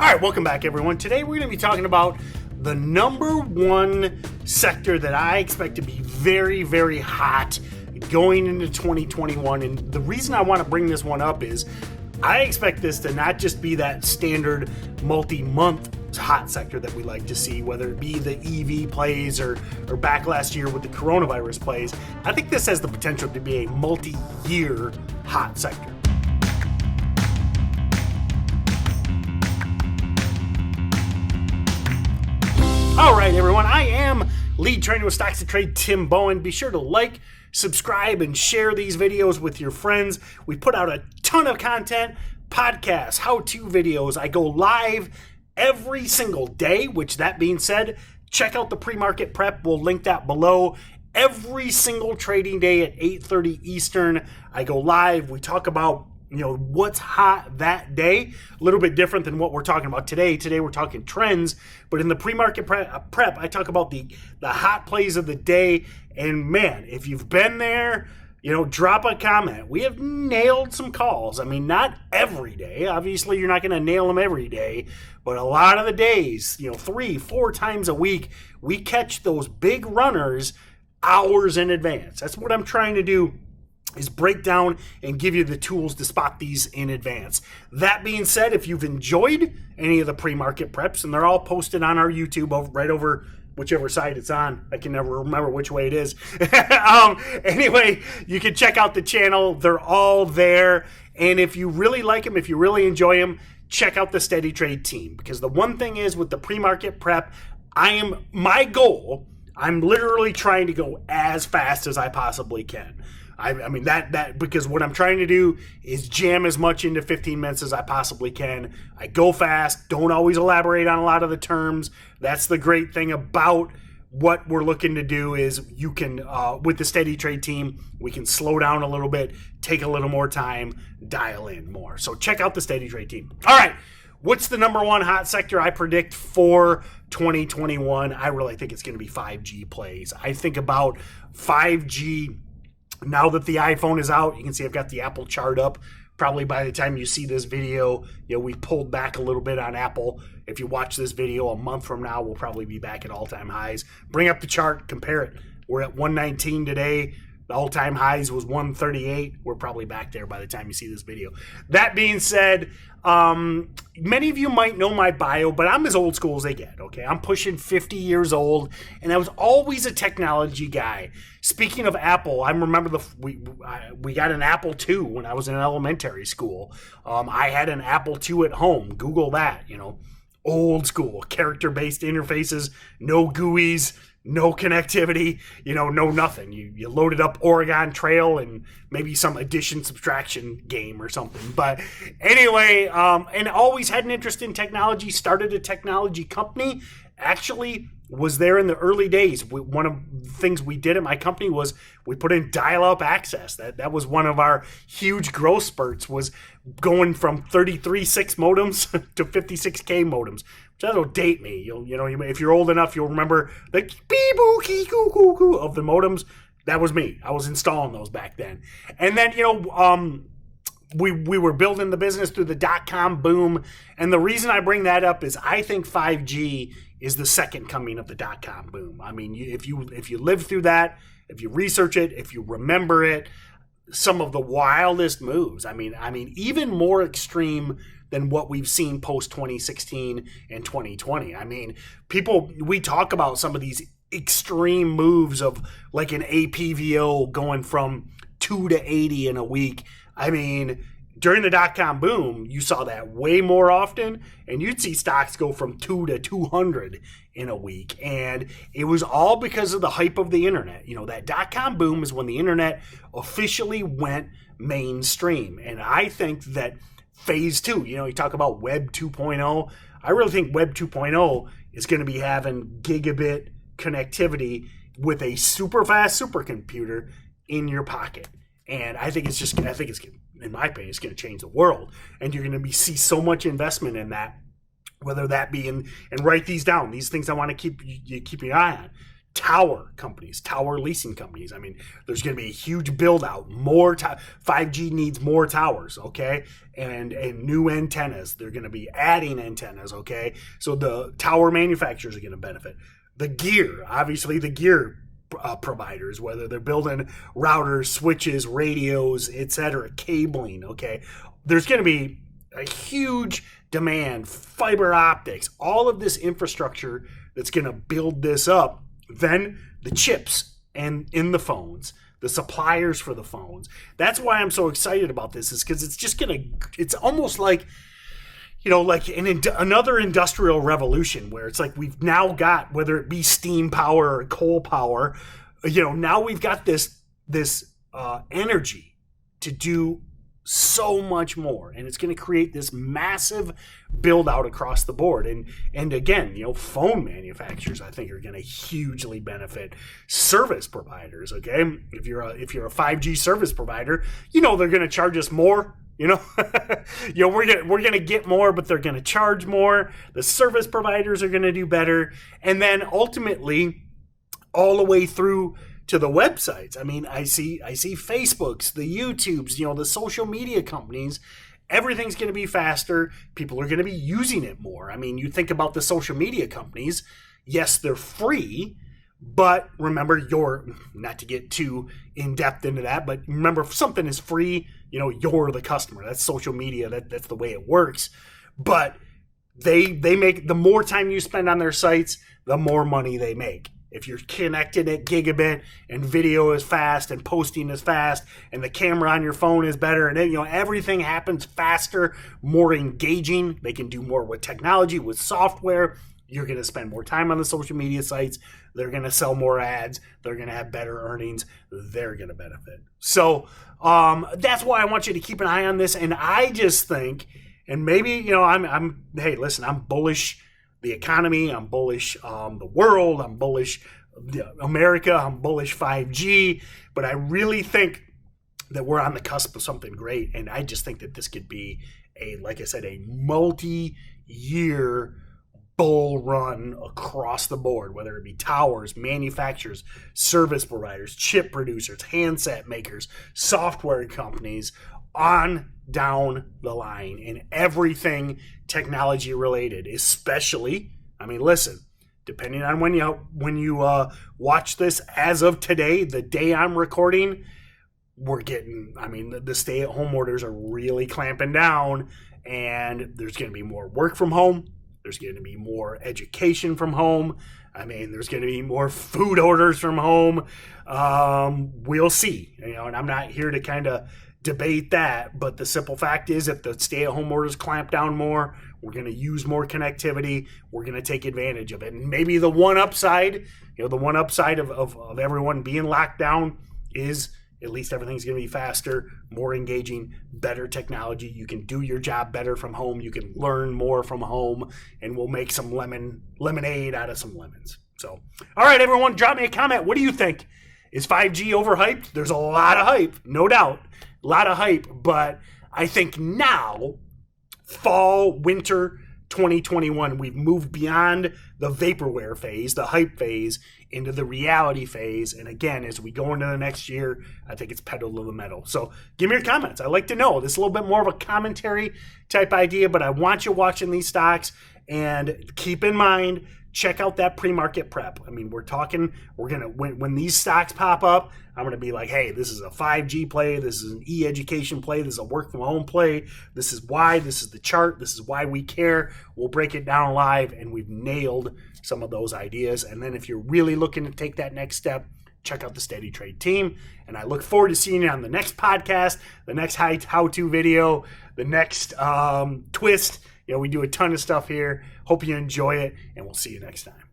All right, welcome back, everyone. Today we're going to be talking about the number one sector that I expect to be very, very hot going into 2021. And the reason I want to bring this one up is I expect this to not just be that standard multi-month hot sector that we like to see, whether it be the EV plays or back last year with the coronavirus plays. I think this has the potential to be a multi-year hot sector. All right, everyone, I am lead trainer with Stocks to Trade, Tim Bowen. Be sure to like, subscribe, and share these videos with your friends. We put out a ton of content, podcasts, how-to videos. I go live every single day, which that being said, check out the pre-market prep. We'll link that below. Every single trading day at 8:30 Eastern, I go live. We talk about what's hot that day. A little bit different than what we're talking about today. Today we're talking trends, but in the pre-market prep, I talk about the hot plays of the day. And man, if you've been there, drop a comment. We have nailed some calls. I mean, not every day. Obviously, you're not going to nail them every day, but a lot of the days, 3-4 times a week, we catch those big runners hours in advance. That's what I'm trying to do, is break down and give you the tools to spot these in advance. That being said, if you've enjoyed any of the pre-market preps, and they're all posted on our YouTube right over whichever side it's on. I can never remember which way it is. Anyway, you can check out the channel. They're all there. And if you really like them, if you really enjoy them, check out the Steady Trade team. Because the one thing is with the pre-market prep, my goal, I'm literally trying to go as fast as I possibly can. I mean, that because what I'm trying to do is jam as much into 15 minutes as I possibly can. I go fast, don't always elaborate on a lot of the terms. That's the great thing about what we're looking to do is you can, with the Steady Trade team, we can slow down a little bit, take a little more time, dial in more. So check out the Steady Trade team. All right, what's the number one hot sector I predict for 2021? I really think it's going to be 5G plays. I think about 5G. Now that the iPhone is out, you can see I've got the Apple chart up. Probably by the time you see this video, we pulled back a little bit on Apple. If you watch this video a month from now, we'll probably be back at all-time highs. Bring up the chart, compare it. We're at 119 today. The all-time highs was 138. We're probably back there by the time you see this video. That being said, many of you might know my bio, but I'm as old school as they get, okay? I'm pushing 50 years old, and I was always a technology guy. Speaking of Apple, I remember we got an Apple II when I was in elementary school. I had an Apple II at home. Google that, old school, character-based interfaces, no GUIs, no connectivity, no nothing. You loaded up Oregon Trail and maybe some addition subtraction game or something. But anyway, and always had an interest in technology, started a technology company. Actually was there in the early days. One of the things we did at my company was we put in dial-up access. That was one of our huge growth spurts, was going from 33.6 modems to 56K modems. That'll date me. If you're old enough, you'll remember the beep-boo, kee-coo-coo-coo of the modems. That was me. I was installing those back then. And then, we were building the business through the dot-com boom. And the reason I bring that up is I think 5G is the second coming of the dot-com boom. I mean, if you live through that, if you research it, if you remember it, some of the wildest moves. I mean, even more extreme than what we've seen post 2016 and 2020. I mean, we talk about some of these extreme moves of like an APVO going from 2 to 80 in a week. I mean, during the dot-com boom, you saw that way more often, and you'd see stocks go from 2 to 200 in a week. And it was all because of the hype of the internet. That dot-com boom is when the internet officially went mainstream. And I think that phase 2, you talk about Web 2.0. I really think Web 2.0 is going to be having gigabit connectivity with a super fast supercomputer in your pocket. And I think in my opinion, it's going to change the world. And you're going to see so much investment in that, whether that be and write these down. These things I want to keep your eye on. tower companies, tower leasing companies. I mean, there's going to be a huge build out. 5G needs more towers, okay? And new antennas. They're going to be adding antennas, okay? So the tower manufacturers are going to benefit. The gear, obviously the gear providers, whether they're building routers, switches, radios, etc., cabling, okay? There's going to be a huge demand, fiber optics, all of this infrastructure that's going to build this up. Then the chips and in the phones, the suppliers for the phones. That's why I'm so excited about this, is because it's just it's almost like, like another industrial revolution, where it's like we've now got, whether it be steam power or coal power, now we've got this energy to do so much more, and it's going to create this massive build out across the board. And again, phone manufacturers, I think, are going to hugely benefit. Service providers, okay, if you're a 5G service provider, they're going to charge us more. We're going to get more, but they're going to charge more. The service providers are going to do better, and then ultimately, all the way through to the websites. I mean, I see Facebooks, the YouTubes, the social media companies. Everything's going to be faster. People are going to be using it more. I mean, you think about the social media companies. Yes, they're free, but remember, not to get too in depth into that, but remember, if something is free, you're the customer. That's social media. That's the way it works. But they make, the more time you spend on their sites, the more money they make. If you're connected at gigabit and video is fast and posting is fast and the camera on your phone is better and everything happens faster, more engaging, they can do more with technology, with software. You're going to spend more time on the social media sites. They're going to sell more ads. They're going to have better earnings. They're going to benefit. So that's why I want you to keep an eye on this. And I just think, and maybe, hey, listen, I'm bullish the economy, I'm bullish the world, I'm bullish America, I'm bullish 5G, but I really think that we're on the cusp of something great, and I just think that this could be like I said, a multi-year bull run across the board, whether it be towers, manufacturers, service providers, chip producers, handset makers, software companies, on down the line, in everything technology related, especially, I mean, listen, depending on when you watch this, as of today, the day I'm recording, we're getting, the stay-at-home orders are really clamping down, and there's going to be more work from home. There's going to be more education from home. There's going to be more food orders from home. We'll see, and I'm not here to kind of debate that, but the simple fact is, if the stay-at-home orders clamp down more, we're going to use more connectivity. We're going to take advantage of it. And maybe the one upside, of everyone being locked down is at least everything's going to be faster, more engaging, better technology. You can do your job better from home. You can learn more from home, and we'll make some lemonade out of some lemons. So, all right, everyone, drop me a comment. What do you think? Is 5G overhyped? There's a lot of hype, no doubt. A lot of hype, but I think now, fall, winter 2021, we've moved beyond the vaporware phase, the hype phase, into the reality phase. And again, as we go into the next year, I think it's pedal to the metal. So give me your comments. I'd like to know. This is a little bit more of a commentary type idea, but I want you watching these stocks, and keep in mind, check out that pre-market prep. When these stocks pop up, I'm going to be like, hey, this is a 5G play. This is an e-education play. This is a work from home play. This is why. This is the chart. This is why we care. We'll break it down live, and we've nailed some of those ideas. And then if you're really looking to take that next step, check out the Steady Trade team. And I look forward to seeing you on the next podcast, the next how-to video, the next twist. We do a ton of stuff here. Hope you enjoy it, and we'll see you next time.